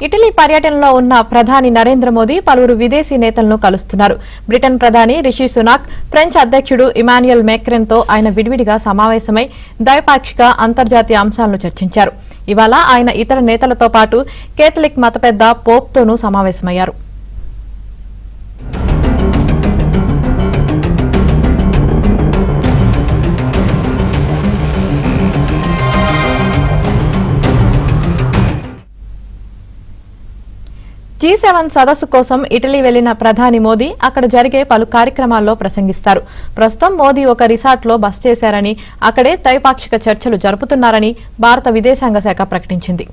Italy పర్యటనలో ఉన్న ప్రధాని నరేంద్ర మోదీ పలువురు విదేశీ నేతలను కలుస్తున్నారు. బ్రిటన్ ప్రధాని రిషి సునాక్, ఫ్రెంచ్ అధ్యక్షుడు ఇమాన్యుయల్ మేక్రాన్ తో ఆయన విడివిడిగా సమావేశమై ద్వైపాక్షిక అంతర్జాతీయ అంశాలను చర్చించారు. ఇవాళ ఆయన ఇతర నేతలతో పాటు కేథలిక్ మత పెద్ద పోప్ తోనూ సమావేశమయ్యారు. G7 సదస్సు కోసం ఇటలీ వెళ్లిన ప్రధాని మోదీ అక్కడ జరిగే పలు కార్యక్రమాల్లో ప్రసంగిస్తారు. ప్రస్తుతం మోదీ ఒక రిసార్ట్లో బస చేశారని, అక్కడే ద్వైపాక్షిక చర్చలు జరుపుతున్నారని భారత విదేశాంగ శాఖ ప్రకటించింది.